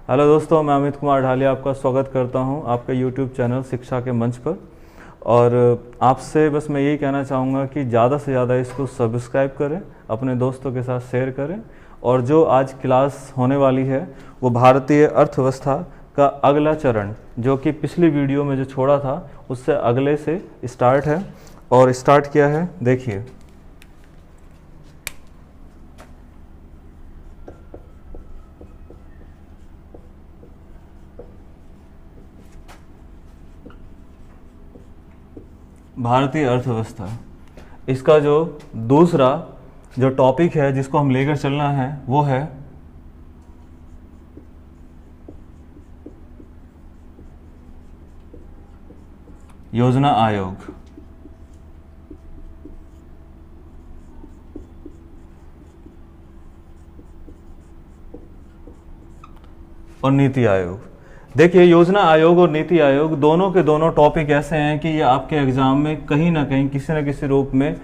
Hello दोस्तों, मैं Amit Kumar dahlia आपका स्वागत करता हूं आपके YouTube चैनल शिक्षा के मंच पर। और आपसे बस मैं यही कहना चाहूँगा कि ज़्यादा से ज़्यादा इसको सब्सक्राइब करें, अपने दोस्तों के साथ शेयर करें। और जो आज क्लास होने वाली है वो भारतीय अर्थव्यवस्था का अगला चरण, जो कि पिछली वीडियो में जो छोड़ा था उससे अगले से स्टार्ट है। और स्टार्ट किया है, देखिए भारतीय अर्थव्यवस्था, इसका जो दूसरा जो टॉपिक है जिसको हम लेकर चलना है वो है योजना आयोग। और नीति आयोग। देखिए, योजना आयोग और नीति आयोग दोनों के दोनों टॉपिक ऐसे हैं कि ये आपके एग्जाम में कहीं ना कहीं किसी न किसी रूप में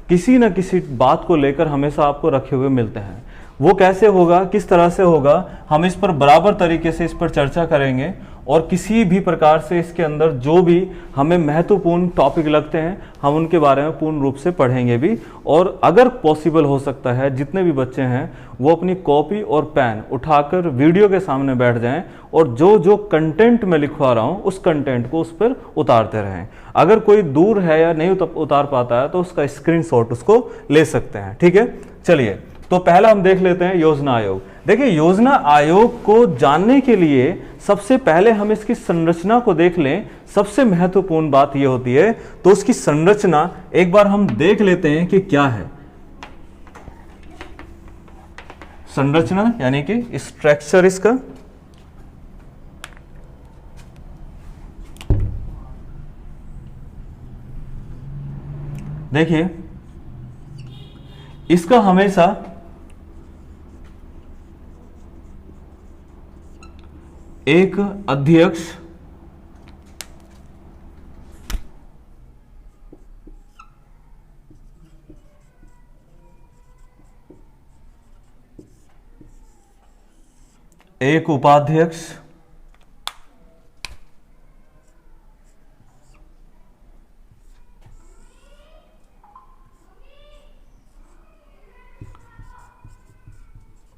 किसी न किसी बात को लेकर हमेशा आपको रखे हुए मिलते हैं। वो कैसे होगा, किस तरह से होगा, हम इस पर बराबर तरीके से इस पर चर्चा करेंगे। और किसी भी प्रकार से इसके अंदर जो भी हमें महत्वपूर्ण टॉपिक लगते हैं हम उनके बारे में पूर्ण रूप से पढ़ेंगे भी। और अगर पॉसिबल हो सकता है जितने भी बच्चे हैं वो अपनी कॉपी और पेन उठाकर वीडियो के सामने बैठ जाएं और जो जो कंटेंट मैं लिखवा रहा हूं उस कंटेंट को उस पर उतारते रहें। अगर कोई दूर है या नहीं उतार पाता है तो उसका स्क्रीनशॉट उसको ले सकते हैं। ठीक है, चलिए तो पहला हम देख लेते हैं योजना आयोग। देखिए, योजना आयोग को जानने के लिए सबसे पहले हम इसकी संरचना को देख लें। सबसे महत्वपूर्ण बात यह होती है, तो उसकी संरचना एक बार हम देख लेते हैं कि क्या है। संरचना यानी कि स्ट्रक्चर इसका। देखिए, इसका हमेशा एक अध्यक्ष, एक उपाध्यक्ष,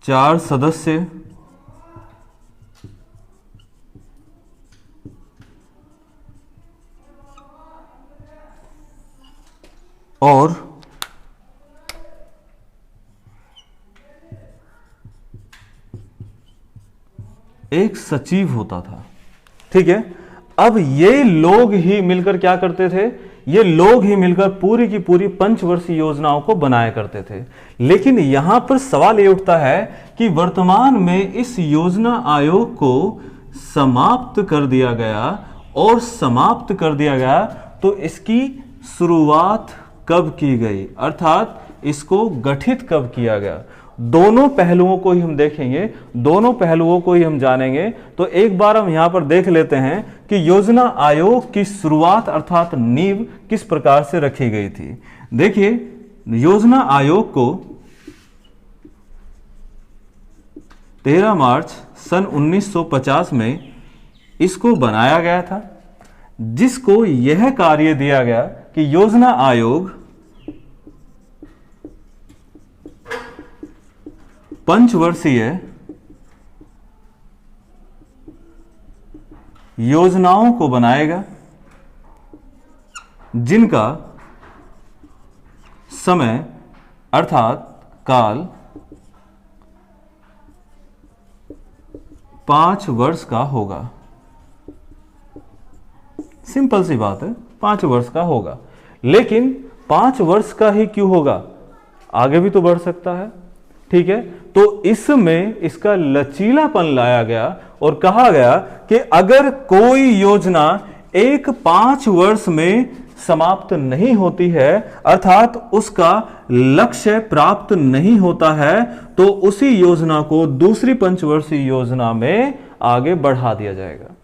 चार सदस्य और एक सचिव होता था। ठीक है, अब ये लोग ही मिलकर क्या करते थे, ये लोग ही मिलकर पूरी की पूरी पंचवर्षीय योजनाओं को बनाया करते थे। लेकिन यहां पर सवाल ये उठता है कि वर्तमान में इस योजना आयोग को समाप्त कर दिया गया। और समाप्त कर दिया गया तो इसकी शुरुआत कब की गई, अर्थात इसको गठित कब किया गया। दोनों पहलुओं को ही हम देखेंगे, दोनों पहलुओं को ही हम जानेंगे। तो एक बार हम यहां पर देख लेते हैं कि योजना आयोग की शुरुआत अर्थात नींव किस प्रकार से रखी गई थी। देखिए, योजना आयोग को 13 मार्च सन 1950 में इसको बनाया गया था, जिसको यह कार्य दिया गया कि योजना आयोग पंचवर्षीय योजनाओं को बनाएगा, जिनका समय अर्थात काल 5 वर्ष का होगा। सिंपल सी बात है, 5 वर्ष का होगा। लेकिन 5 वर्ष का ही क्यों होगा, आगे भी तो बढ़ सकता है। ठीक है, तो इसमें इसका लचीलापन लाया गया और कहा गया कि अगर कोई योजना 5 वर्ष में समाप्त नहीं होती है, अर्थात उसका लक्ष्य प्राप्त नहीं होता है, तो उसी योजना को दूसरी पंचवर्षीय योजना में आगे बढ़ा दिया जाएगा।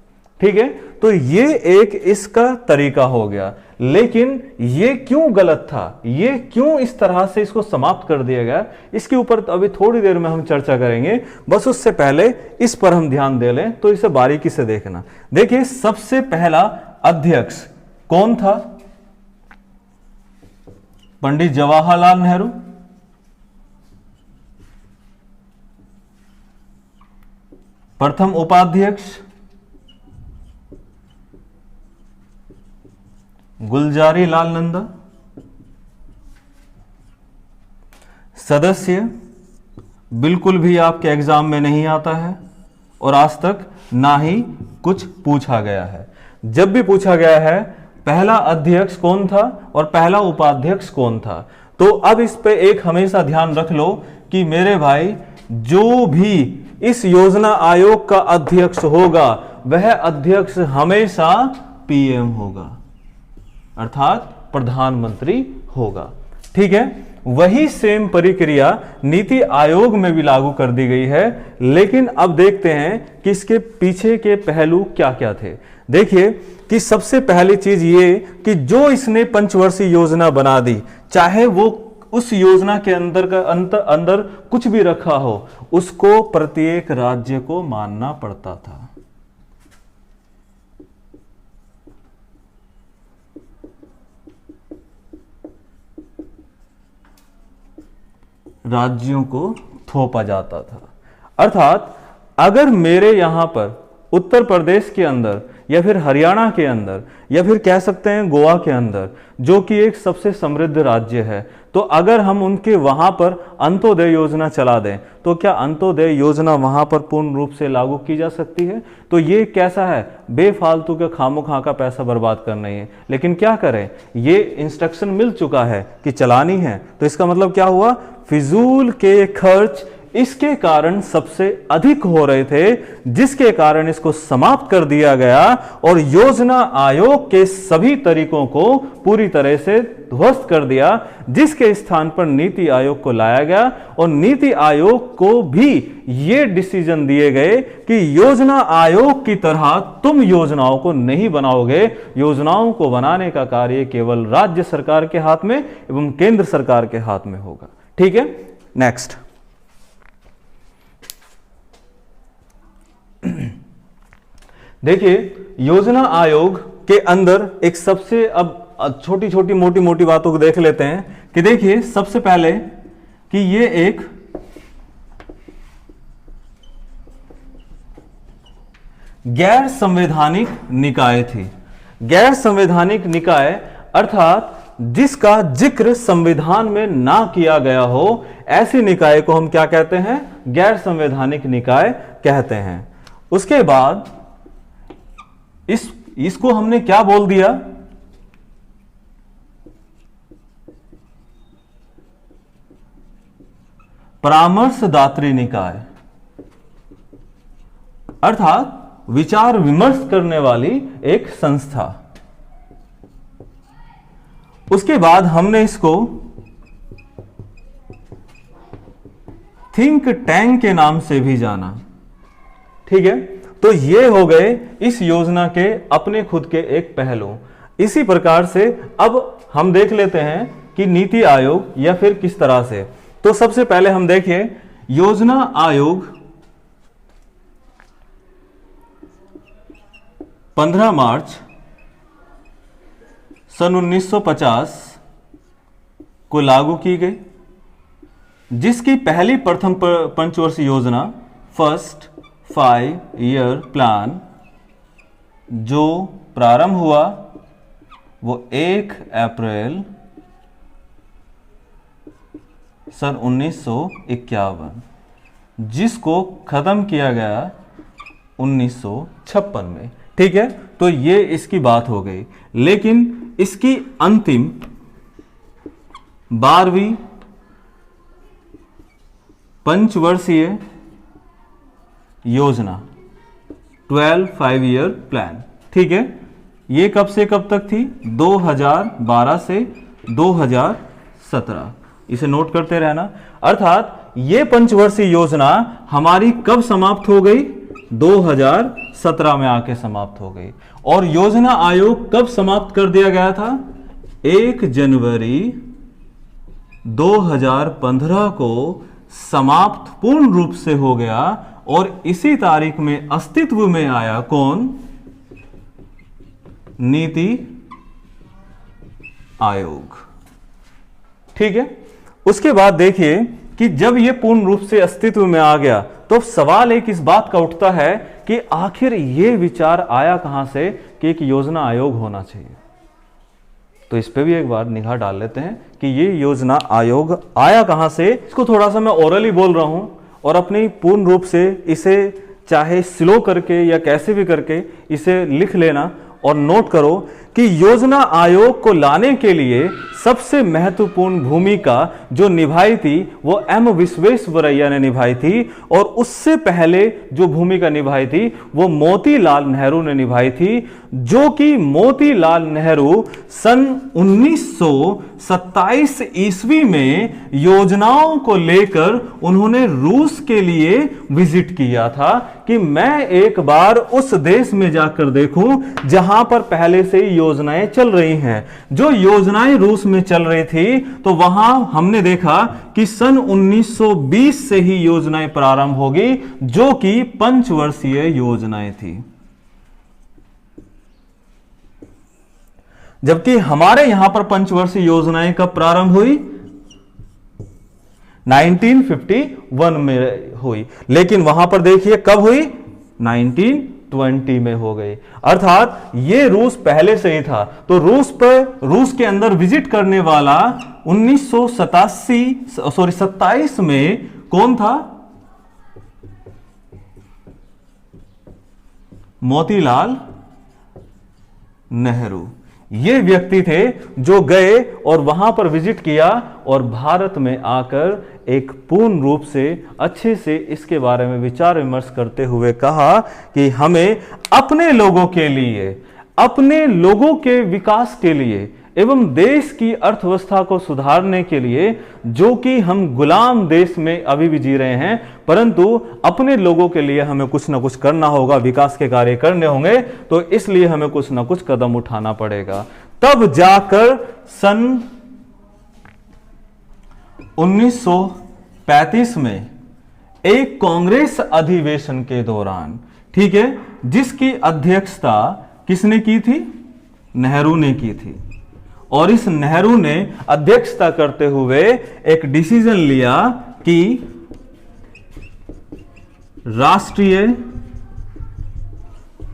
ठीक है, तो ये एक इसका तरीका हो गया। लेकिन ये क्यों गलत था, ये क्यों इस तरह से इसको समाप्त कर दिया गया, इसके ऊपर तो अभी थोड़ी देर में हम चर्चा करेंगे। बस उससे पहले इस पर हम ध्यान दे लें, तो इसे बारीकी से देखना। देखिए, सबसे पहला अध्यक्ष कौन था? पंडित जवाहरलाल नेहरू। प्रथम उपाध्यक्ष गुलजारी लाल नंदा। सदस्य बिल्कुल भी आपके एग्जाम में नहीं आता है और आज तक ना ही कुछ पूछा गया है। जब भी पूछा गया है पहला अध्यक्ष कौन था और पहला उपाध्यक्ष कौन था। तो अब इस पे एक हमेशा ध्यान रख लो कि मेरे भाई, जो भी इस योजना आयोग का अध्यक्ष होगा वह अध्यक्ष हमेशा पीएम होगा, अर्थात प्रधानमंत्री होगा। ठीक है, वही सेम प्रक्रिया नीति आयोग में भी लागू कर दी गई है। लेकिन अब देखते हैं कि इसके पीछे के पहलू क्या क्या थे। देखिए कि सबसे पहली चीज ये कि जो इसने पंचवर्षीय योजना बना दी, चाहे वो उस योजना के अंदर कुछ भी रखा हो, उसको प्रत्येक राज्य को मानना पड़ता था। राज्यों को थोपा जाता था। अर्थात अगर मेरे यहां पर उत्तर प्रदेश के अंदर या फिर हरियाणा के अंदर या फिर कह सकते हैं गोवा के अंदर, जो कि एक सबसे समृद्ध राज्य है, तो अगर हम उनके वहां पर अंत्योदय योजना चला दें तो क्या अंत्योदय योजना वहां पर पूर्ण रूप से लागू की जा सकती है? तो ये कैसा है, बेफालतू के खामोखा का पैसा बर्बाद करना ही है। लेकिन क्या करें, ये इंस्ट्रक्शन मिल चुका है कि चलानी है, तो इसका मतलब क्या हुआ, फिजूल के खर्च इसके कारण सबसे अधिक हो रहे थे, जिसके कारण इसको समाप्त कर दिया गया और योजना आयोग के सभी तरीकों को पूरी तरह से ध्वस्त कर दिया, जिसके स्थान पर नीति आयोग को लाया गया। और नीति आयोग को भी ये डिसीजन दिए गए कि योजना आयोग की तरह तुम योजनाओं को नहीं बनाओगे, योजनाओं को बनाने का कार्य केवल राज्य सरकार के हाथ में एवं केंद्र सरकार के हाथ में होगा। ठीक है, नेक्स्ट। देखिए, योजना आयोग के अंदर एक सबसे, अब छोटी छोटी मोटी मोटी बातों को देख लेते हैं कि देखिए सबसे पहले कि ये एक गैर संवैधानिक निकाय थी। गैर संवैधानिक निकाय अर्थात जिसका जिक्र संविधान में ना किया गया हो, ऐसी निकाय को हम क्या कहते हैं, गैर संवैधानिक निकाय कहते हैं। उसके बाद इसको हमने क्या बोल दिया, परामर्शदात्री निकाय, अर्थात विचार विमर्श करने वाली एक संस्था। उसके बाद हमने इसको थिंक टैंक के नाम से भी जाना। ठीक है, तो ये हो गए इस योजना के अपने खुद के एक पहलू। इसी प्रकार से अब हम देख लेते हैं कि नीति आयोग या फिर किस तरह से। तो सबसे पहले हम देखिए, योजना आयोग 15 मार्च सन 1950 को लागू की गई, जिसकी पहली प्रथम पंचवर्षीय योजना फर्स्ट 5 ईयर प्लान जो प्रारंभ हुआ वो 1 अप्रैल सन 1951, जिसको खत्म किया गया 1956 में। ठीक है, तो ये इसकी बात हो गई। लेकिन इसकी अंतिम 12वीं पंचवर्षीय योजना 12 5 ईयर प्लान, ठीक है, ये कब से कब तक थी, 2012 से 2017। इसे नोट करते रहना। अर्थात ये पंचवर्षीय योजना हमारी कब समाप्त हो गई, 2017 में आके समाप्त हो गई। और योजना आयोग कब समाप्त कर दिया गया था? 1 जनवरी 2015 को समाप्त पूर्ण रूप से हो गया। और इसी तारीख में अस्तित्व में आया कौन? नीति आयोग। ठीक है। उसके बाद देखिए कि जब यह पूर्ण रूप से अस्तित्व में आ गया तो सवाल एक इस बात का उठता है कि आखिर यह विचार आया कहां से कि एक योजना आयोग होना चाहिए। तो इस पे भी एक बार निगाह डाल लेते हैं कि ये योजना आयोग आया कहां से। इसको थोड़ा सा मैं ओरली बोल रहा हूं और अपनी पूर्ण रूप से इसे चाहे स्लो करके या कैसे भी करके इसे लिख लेना और नोट करो कि योजना आयोग को लाने के लिए सबसे महत्वपूर्ण भूमिका जो निभाई थी वो एम विश्वेश्वरैया ने निभाई थी। और उससे पहले जो भूमिका निभाई थी वो मोतीलाल नेहरू ने निभाई थी, जो कि मोतीलाल नेहरू सन 1927 ईस्वी में योजनाओं को लेकर उन्होंने रूस के लिए विजिट किया था कि मैं एक बार उस देश में जाकर देखूं जहां पर पहले से ही योजनाएं चल रही हैं। जो योजनाएं रूस में चल रही थी तो वहां हमने देखा कि सन 1920 से ही योजनाएं प्रारंभ होगी, जो कि पंचवर्षीय योजनाएं थी। जबकि हमारे यहां पर पंचवर्षीय योजनाएं कब प्रारंभ हुई? 1951 में हुई। लेकिन वहां पर देखिए कब हुई? 1920 में हो गई। अर्थात ये रूस पहले से ही था। तो रूस के अंदर विजिट करने वाला 27 में कौन था? मोतीलाल नेहरू। ये व्यक्ति थे जो गए और वहां पर विजिट किया और भारत में आकर एक पूर्ण रूप से अच्छे से इसके बारे में विचार विमर्श करते हुए कहा कि हमें अपने लोगों के लिए, अपने लोगों के विकास के लिए एवं देश की अर्थव्यवस्था को सुधारने के लिए, जो कि हम गुलाम देश में अभी भी जी रहे हैं, परंतु अपने लोगों के लिए हमें कुछ ना कुछ करना होगा, विकास के कार्य करने होंगे, तो इसलिए हमें कुछ ना कुछ कदम उठाना पड़ेगा। तब जाकर सन 1935 में एक कांग्रेस अधिवेशन के दौरान, ठीक है, जिसकी अध्यक्षता किसने की थी? नेहरू ने की थी। और इस नेहरू ने अध्यक्षता करते हुए एक डिसीजन लिया कि राष्ट्रीय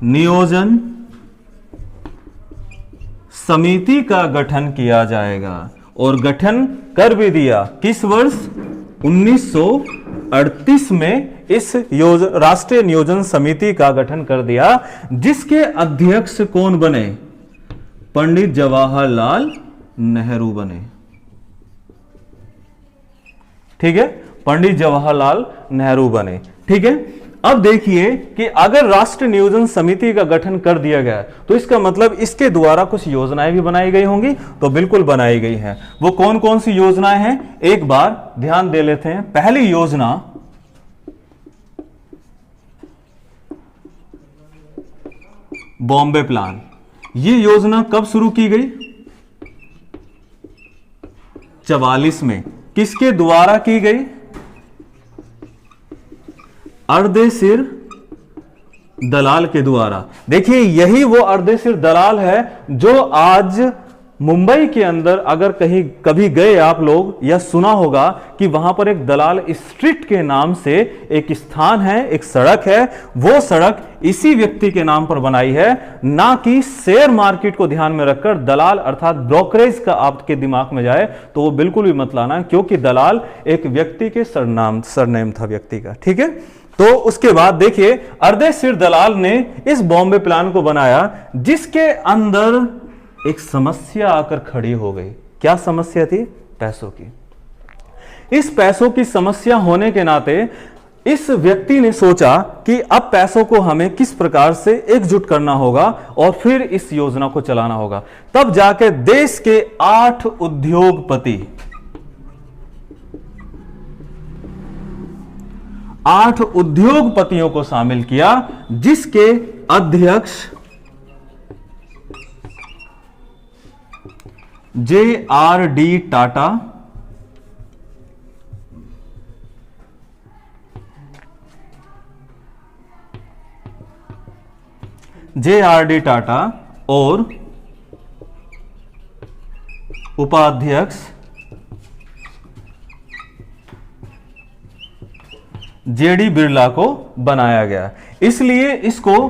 नियोजन समिति का गठन किया जाएगा। और गठन कर भी दिया। किस वर्ष? 1938 में इस राष्ट्रीय नियोजन समिति का गठन कर दिया, जिसके अध्यक्ष कौन बने? पंडित जवाहरलाल नेहरू बने। ठीक है, पंडित जवाहरलाल नेहरू बने। ठीक है। अब देखिए कि अगर राष्ट्रीय नियोजन समिति का गठन कर दिया गया तो इसका मतलब इसके द्वारा कुछ योजनाएं भी बनाई गई होंगी। तो बिल्कुल बनाई गई हैं। वो कौन कौन सी योजनाएं हैं एक बार ध्यान दे लेते हैं। पहली योजना बॉम्बे प्लान। ये योजना कब शुरू की गई? 44 में। किसके द्वारा की गई? अर्देशीर दलाल के द्वारा। देखिए यही वो अर्देशीर दलाल है जो आज मुंबई के अंदर अगर कहीं कभी गए आप लोग या सुना होगा कि वहां पर एक दलाल स्ट्रीट के नाम से एक स्थान है, एक सड़क है। वो सड़क इसी व्यक्ति के नाम पर बनाई है, ना कि शेयर मार्केट को ध्यान में रखकर दलाल अर्थात ब्रोकरेज का आपके दिमाग में जाए तो वो बिल्कुल भी मत लाना, क्योंकि दलाल एक व्यक्ति के सरनेम था व्यक्ति का। ठीक है। तो उसके बाद देखिए अर्देशीर दलाल ने इस बॉम्बे प्लान को बनाया, जिसके अंदर एक समस्या आकर खड़ी हो गई। क्या समस्या थी? पैसों की। इस पैसों की समस्या होने के नाते इस व्यक्ति ने सोचा कि अब पैसों को हमें किस प्रकार से एकजुट करना होगा और फिर इस योजना को चलाना होगा। तब जाकर देश के 8 उद्योगपति 8 उद्योगपतियों को शामिल किया, जिसके अध्यक्ष JRD टाटा, JRD टाटा और उपाध्यक्ष JD बिरला को बनाया गया। इसलिए इसको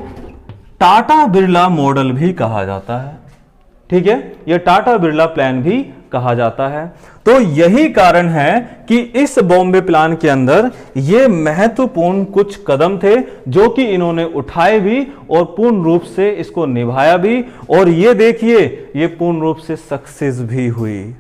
टाटा बिरला मॉडल भी कहा जाता है। ठीक है, यह टाटा बिरला प्लान भी कहा जाता है। तो यही कारण है कि इस बॉम्बे प्लान के अंदर ये महत्वपूर्ण कुछ कदम थे जो कि इन्होंने उठाए भी और पूर्ण रूप से इसको निभाया भी, और ये देखिए ये पूर्ण रूप से सक्सेस भी हुई।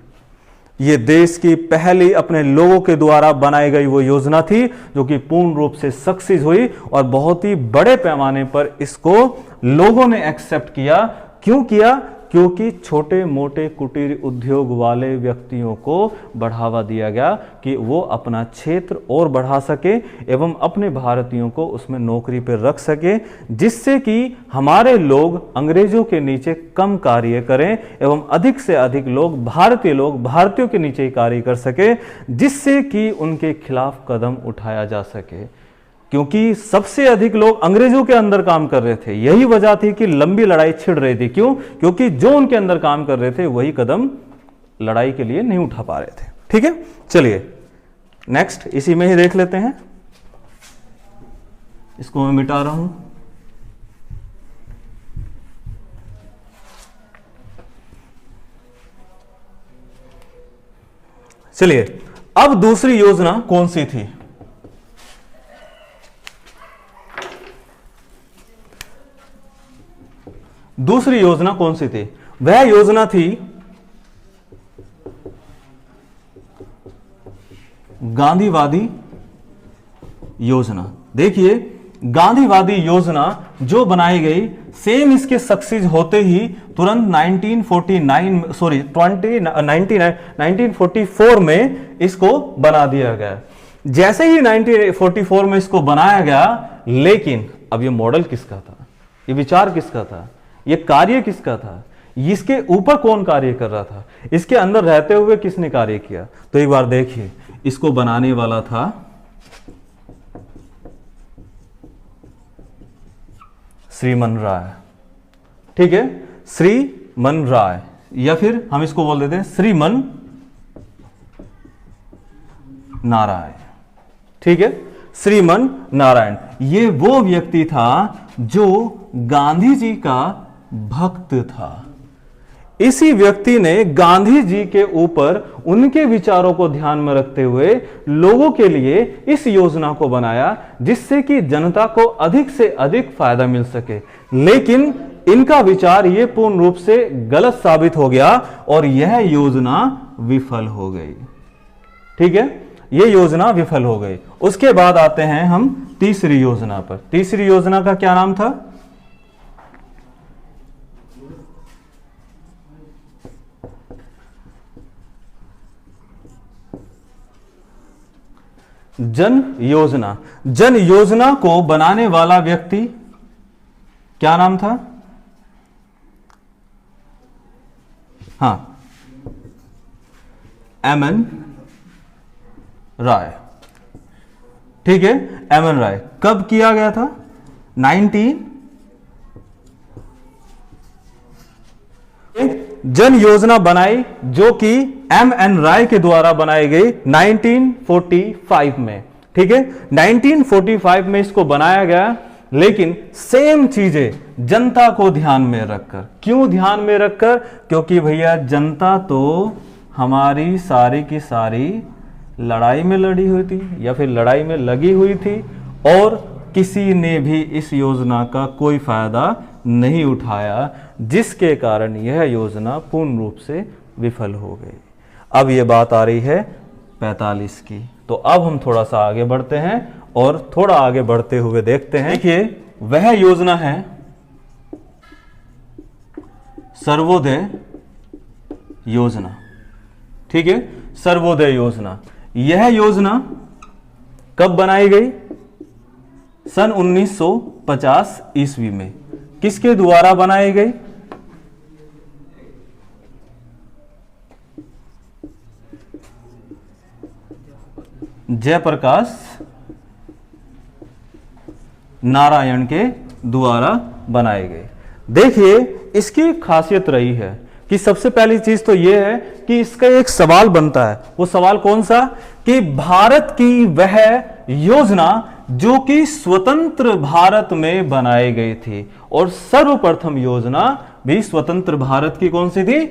ये देश की पहली अपने लोगों के द्वारा बनाई गई वो योजना थी जो कि पूर्ण रूप से सक्सेस हुई और बहुत ही बड़े पैमाने पर इसको लोगों ने एक्सेप्ट किया। क्यों किया? क्योंकि छोटे मोटे कुटीर उद्योग वाले व्यक्तियों को बढ़ावा दिया गया कि वो अपना क्षेत्र और बढ़ा सके एवं अपने भारतीयों को उसमें नौकरी पर रख सके, जिससे कि हमारे लोग अंग्रेजों के नीचे कम कार्य करें एवं अधिक से अधिक लोग भारतीयों के नीचे ही कार्य कर सके, जिससे कि उनके खिलाफ कदम उठाया जा सके। क्योंकि सबसे अधिक लोग अंग्रेजों के अंदर काम कर रहे थे, यही वजह थी कि लंबी लड़ाई छिड़ रही थी। क्यों? क्योंकि जो उनके अंदर काम कर रहे थे वही कदम लड़ाई के लिए नहीं उठा पा रहे थे। ठीक है, चलिए नेक्स्ट इसी में ही देख लेते हैं। इसको मैं मिटा रहा हूं। चलिए, अब दूसरी योजना कौन सी थी? दूसरी योजना कौन सी थी? वह योजना थी गांधीवादी योजना। देखिए, गांधीवादी योजना जो बनाई गई, सेम इसके सक्सेस होते ही तुरंत 1944 में इसको बना दिया गया। जैसे ही 1944 में इसको बनाया गया, लेकिन अब ये मॉडल किसका था? ये विचार किसका था? ये कार्य किसका था? इसके ऊपर कौन कार्य कर रहा था? इसके अंदर रहते हुए किसने कार्य किया? तो एक बार देखिए, इसको बनाने वाला था श्रीमन राय। ठीक है, श्रीमन राय, या फिर हम इसको बोल देते हैं श्रीमन नारायण। ठीक है, श्रीमन नारायण ये वो व्यक्ति था जो गांधी जी का भक्त था। इसी व्यक्ति ने गांधी जी के ऊपर उनके विचारों को ध्यान में रखते हुए लोगों के लिए इस योजना को बनाया, जिससे कि जनता को अधिक से अधिक फायदा मिल सके। लेकिन इनका विचार ये पूर्ण रूप से गलत साबित हो गया और यह योजना विफल हो गई। ठीक है, यह योजना विफल हो गई। उसके बाद आते हैं हम तीसरी योजना पर। तीसरी योजना का क्या नाम था? जन योजना। जन योजना को बनाने वाला व्यक्ति क्या नाम था? हां, एमएन राय। ठीक है, एमएन राय। कब किया गया था? 19 जन योजना बनाई जो कि एमएन राय के द्वारा बनाई गई 1945 में। ठीक है, 1945 में इसको बनाया गया, लेकिन सेम चीजें जनता को ध्यान में रखकर। क्यों ध्यान में रखकर? क्योंकि भैया जनता तो हमारी सारी की सारी लड़ाई में लड़ी हुई थी या फिर लड़ाई में लगी हुई थी, और किसी ने भी इस योजना का कोई फायदा नहीं उठाया, जिसके कारण यह योजना पूर्ण रूप से विफल हो गई। अब यह बात आ रही है 45 की। तो अब हम थोड़ा सा आगे बढ़ते हैं और थोड़ा आगे बढ़ते हुए देखते हैं। देखिए, वह योजना है सर्वोदय योजना। ठीक है, सर्वोदय योजना। यह योजना कब बनाई गई? सन 1950 ईस्वी में किसके द्वारा बनाई गई? जयप्रकाश नारायण के द्वारा बनाई गई। देखिए इसकी खासियत रही है कि सबसे पहली चीज तो यह है कि इसका एक सवाल बनता है। वो सवाल कौन सा? कि भारत की वह योजना जो कि स्वतंत्र भारत में बनाई गई थी, और सर्वप्रथम योजना भी स्वतंत्र भारत की कौन सी थी?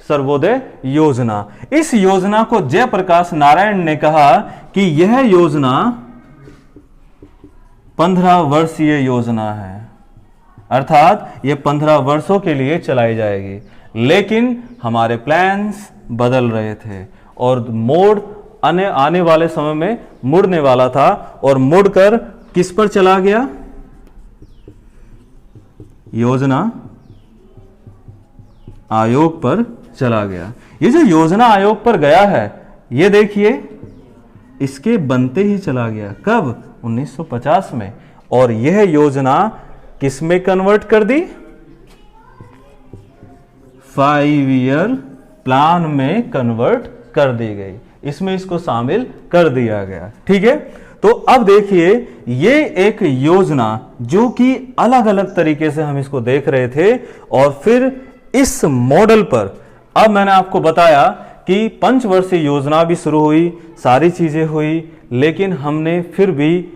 सर्वोदय योजना। इस योजना को जयप्रकाश नारायण ने कहा कि यह योजना 15 वर्षीय योजना है, अर्थात यह 15 वर्षों के लिए चलाई जाएगी। लेकिन हमारे प्लान्स बदल रहे थे और मोड़ आने वाले समय में मुड़ने वाला था, और मुड़कर किस पर चला गया? योजना आयोग पर चला गया। ये जो योजना आयोग पर गया है, ये देखिए इसके बनते ही चला गया। कब? 1950 में। और यह योजना किस में कन्वर्ट कर दी? 5 ईयर प्लान में कन्वर्ट कर दी गई। इसमें इसको शामिल कर दिया गया। ठीक है, तो अब देखिए ये एक योजना जो कि अलग अलग तरीके से हम इसको देख रहे थे, और फिर इस मॉडल पर अब मैंने आपको बताया कि पंचवर्षीय योजना भी शुरू हुई, सारी चीजें हुई, लेकिन हमने फिर भी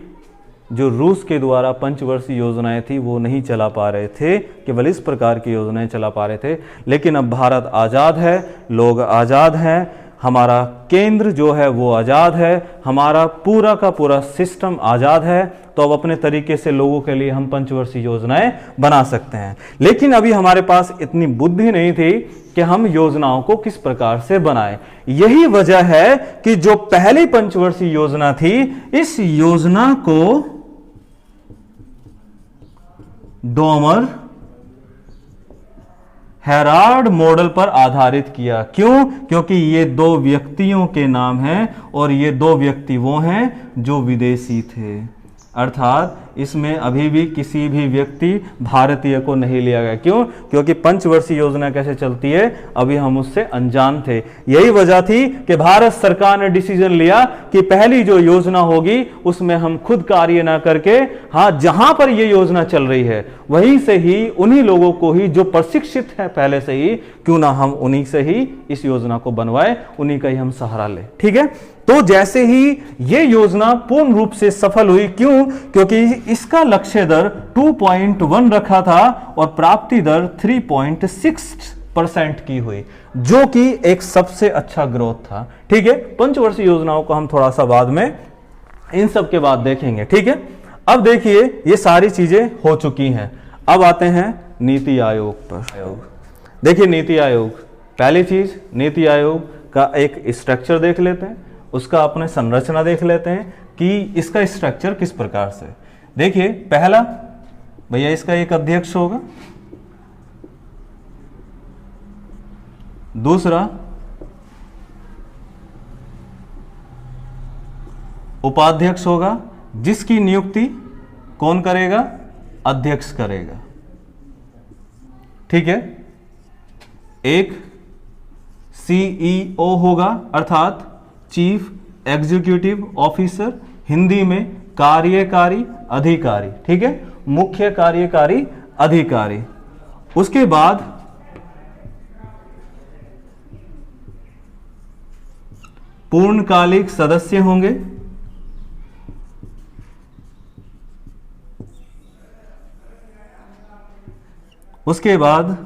जो रूस के द्वारा पंचवर्षीय योजनाएं थी वो नहीं चला पा रहे थे, केवल इस प्रकार की योजनाएं चला पा रहे थे। लेकिन अब भारत आज़ाद है, लोग आज़ाद हैं, हमारा केंद्र जो है वो आज़ाद है, हमारा पूरा का पूरा सिस्टम आज़ाद है, तो अब अपने तरीके से लोगों के लिए हम पंचवर्षीय योजनाएं बना सकते हैं। लेकिन अभी हमारे पास इतनी बुद्धि नहीं थी कि हम योजनाओं को किस प्रकार से बनाएं। यही वजह है कि जो पहली पंचवर्षीय योजना थी, इस योजना को डोमर हेराल्ड मॉडल पर आधारित किया। क्यों? क्योंकि ये दो व्यक्तियों के नाम हैं, और ये दो व्यक्ति वो हैं जो विदेशी थे, अर्थात इसमें अभी भी किसी भी व्यक्ति भारतीय को नहीं लिया गया। क्यों? क्योंकि पंचवर्षीय योजना कैसे चलती है अभी हम उससे अनजान थे। यही वजह थी कि भारत सरकार ने डिसीजन लिया कि पहली जो योजना होगी उसमें हम खुद कार्य ना करके, हाँ जहां पर ये योजना चल रही है वहीं से ही उन्हीं लोगों को ही जो प्रशिक्षित है पहले से ही, क्यों ना हम उन्हीं से ही इस योजना को बनवाए, उन्हीं का ही हम सहारा ले। ठीक है, तो जैसे ही ये योजना पूर्ण रूप से सफल हुई, क्यों? क्योंकि इसका लक्ष्य दर 2.1 रखा था और प्राप्ति दर 3.6% की हुई, जो कि एक सबसे अच्छा ग्रोथ था। ठीक है, पंचवर्षीय योजनाओं को हम थोड़ा सा बाद में इन सब के बाद देखेंगे। ठीक है, अब देखिए ये सारी चीजें हो चुकी हैं। अब आते हैं नीति आयोग पर। देखिए नीति आयोग, पहली चीज नीति आयोग का एक स्ट्रक्चर देख लेते हैं, उसका अपने संरचना देख लेते हैं कि इसका स्ट्रक्चर किस प्रकार से। देखिए पहला भैया इसका एक अध्यक्ष होगा, दूसरा उपाध्यक्ष होगा, जिसकी नियुक्ति कौन करेगा? अध्यक्ष करेगा। ठीक है, एक सीईओ होगा, अर्थात चीफ एग्जीक्यूटिव ऑफिसर, हिंदी में कार्यकारी अधिकारी। ठीक है, मुख्य कार्यकारी अधिकारी। उसके बाद पूर्णकालिक सदस्य होंगे, उसके बाद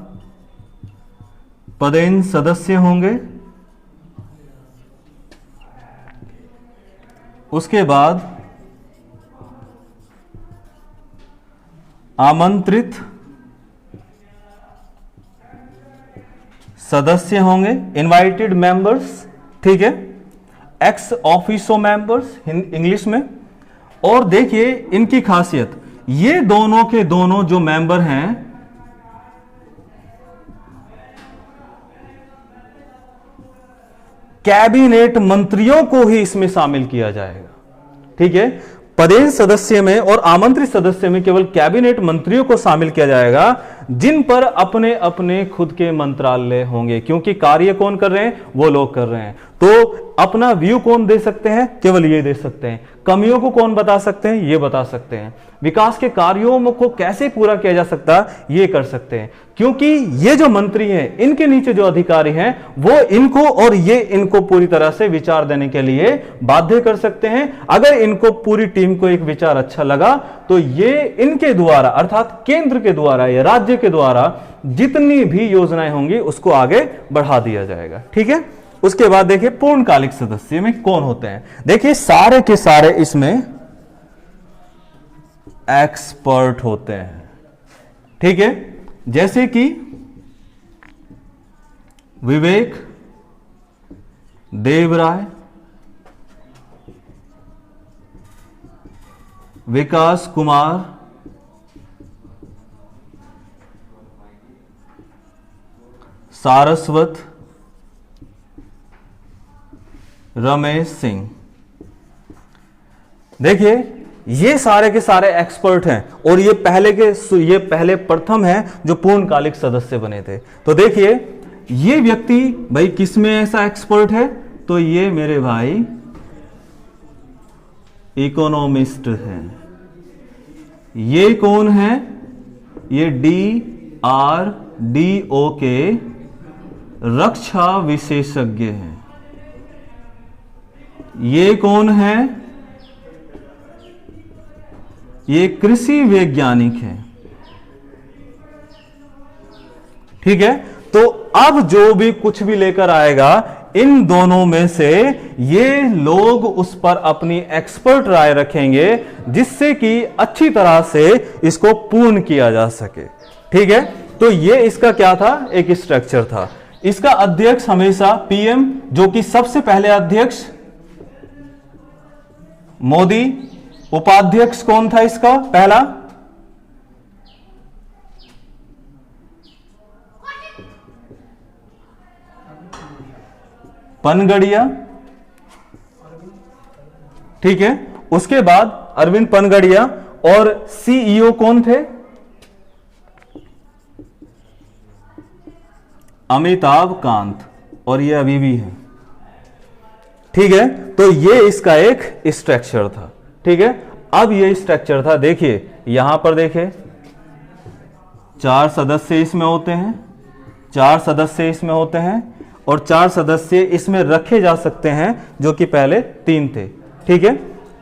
पदेन सदस्य होंगे, उसके बाद आमंत्रित सदस्य होंगे, इनवाइटेड मेंबर्स। ठीक है, एक्स ऑफिसो मेंबर्स इंग्लिश में। और देखिए इनकी खासियत, ये दोनों के दोनों जो मेंबर हैं कैबिनेट मंत्रियों को ही इसमें शामिल किया जाएगा। ठीक है, पदेन सदस्य में और आमंत्रित सदस्य में केवल कैबिनेट मंत्रियों को शामिल किया जाएगा जिन पर अपने अपने खुद के मंत्रालय होंगे, क्योंकि कार्य कौन कर रहे हैं, वो लोग कर रहे हैं। तो अपना व्यू कौन दे सकते हैं, केवल ये दे सकते हैं। कमियों को कौन बता सकते हैं, ये बता सकते हैं। विकास के कार्यों को कैसे पूरा किया जा सकता है, ये कर सकते हैं। क्योंकि ये जो मंत्री हैं, इनके नीचे जो अधिकारी हैं, वो इनको और ये इनको पूरी तरह से विचार देने के लिए बाध्य कर सकते हैं। अगर इनको पूरी टीम को एक विचार अच्छा लगा तो ये इनके द्वारा अर्थात केंद्र के द्वारा या राज्य के द्वारा जितनी भी योजनाएं होंगी उसको आगे बढ़ा दिया जाएगा। ठीक है। उसके बाद देखिए पूर्णकालिक सदस्य में कौन होते हैं। देखिए सारे के सारे इसमें एक्सपर्ट होते हैं। ठीक है। जैसे कि विवेक देवराय, विकास कुमार, सारस्वत, रमेश सिंह। देखिए ये सारे के सारे एक्सपर्ट हैं और ये पहले प्रथम हैं जो पूर्णकालिक सदस्य बने थे। तो देखिए ये व्यक्ति भाई किसमें ऐसा एक्सपर्ट है, तो ये मेरे भाई इकोनॉमिस्ट हैं। ये कौन है, ये DRDO के रक्षा विशेषज्ञ हैं। ये कौन है, ये कृषि वैज्ञानिक है। ठीक है। तो अब जो भी कुछ भी लेकर आएगा इन दोनों में से ये लोग उस पर अपनी एक्सपर्ट राय रखेंगे जिससे कि अच्छी तरह से इसको पूर्ण किया जा सके। ठीक है। तो ये इसका क्या था, एक स्ट्रक्चर था। इसका अध्यक्ष हमेशा PM, जो कि सबसे पहले अध्यक्ष मोदी। उपाध्यक्ष कौन था इसका, पहला पनगड़िया। ठीक है। उसके बाद अरविंद पनगड़िया और CEO कौन थे, अमिताभ कांत, और ये अभी भी है। ठीक है। तो ये इसका एक स्ट्रक्चर था। ठीक है। अब ये स्ट्रक्चर था, देखिए यहां पर देखिए 4 सदस्य इसमें होते हैं, 4 सदस्य इसमें होते हैं और 4 सदस्य इसमें रखे जा सकते हैं जो कि पहले 3 थे। ठीक है।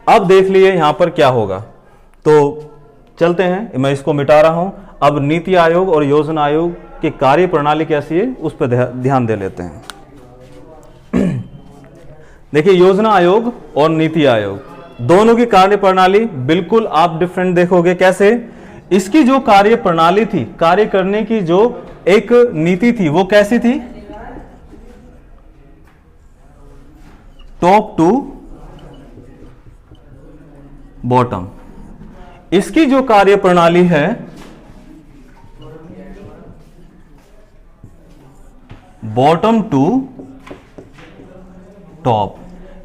अब देख लिए यहां पर क्या होगा, तो चलते हैं, मैं इसको मिटा रहा हूं। अब नीति आयोग और योजना आयोग की कार्य प्रणाली कैसी है उस पर ध्यान दे लेते हैं। देखिए योजना आयोग और नीति आयोग दोनों की कार्य प्रणाली बिल्कुल आप डिफरेंट देखोगे। कैसे, इसकी जो कार्य प्रणाली थी, कार्य करने की जो एक नीति थी, वो कैसी थी, टॉप टू बॉटम। इसकी जो कार्य प्रणाली है बॉटम टू टॉप।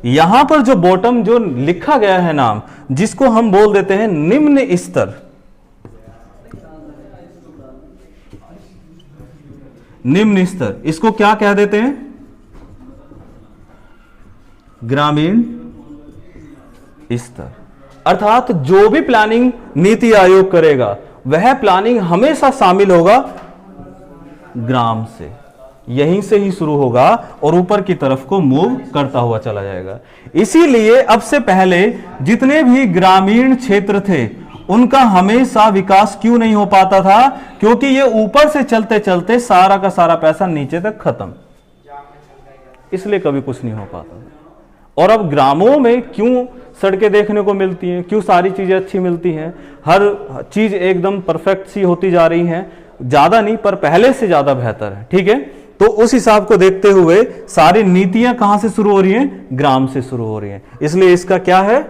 यहां पर जो बॉटम जो लिखा गया है नाम, जिसको हम बोल देते हैं निम्न स्तर, निम्न स्तर, इसको क्या कह देते हैं, ग्रामीण स्तर। अर्थात जो भी प्लानिंग नीति आयोग करेगा वह प्लानिंग हमेशा शामिल होगा ग्राम से, यहीं से ही शुरू होगा और ऊपर की तरफ को मूव करता हुआ चला जाएगा। इसीलिए अब से पहले जितने भी ग्रामीण क्षेत्र थे उनका हमेशा विकास क्यों नहीं हो पाता था, क्योंकि ये ऊपर से चलते चलते सारा का सारा पैसा नीचे तक खत्म, इसलिए कभी कुछ नहीं हो पाता। और अब ग्रामों में क्यों सड़कें देखने को मिलती हैं, क्यों सारी चीजें अच्छी मिलती हैं, हर चीज एकदम परफेक्ट सी होती जा रही है, ज्यादा नहीं पर पहले से ज्यादा बेहतर है। ठीक है। तो उस हिसाब को देखते हुए सारी नीतियां कहां से शुरू हो रही हैं, ग्राम से शुरू हो रही हैं। इसलिए इसका क्या है,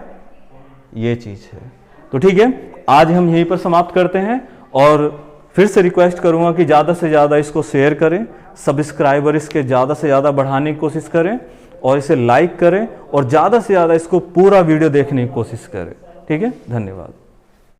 ये चीज है। तो ठीक है, आज हम यहीं पर समाप्त करते हैं और फिर से रिक्वेस्ट करूंगा कि ज्यादा से ज्यादा इसको शेयर करें, सब्सक्राइबर इसके ज्यादा से ज्यादा बढ़ाने की कोशिश करें और इसे लाइक करें और ज्यादा से ज्यादा इसको पूरा वीडियो देखने की कोशिश करें। ठीक है, धन्यवाद।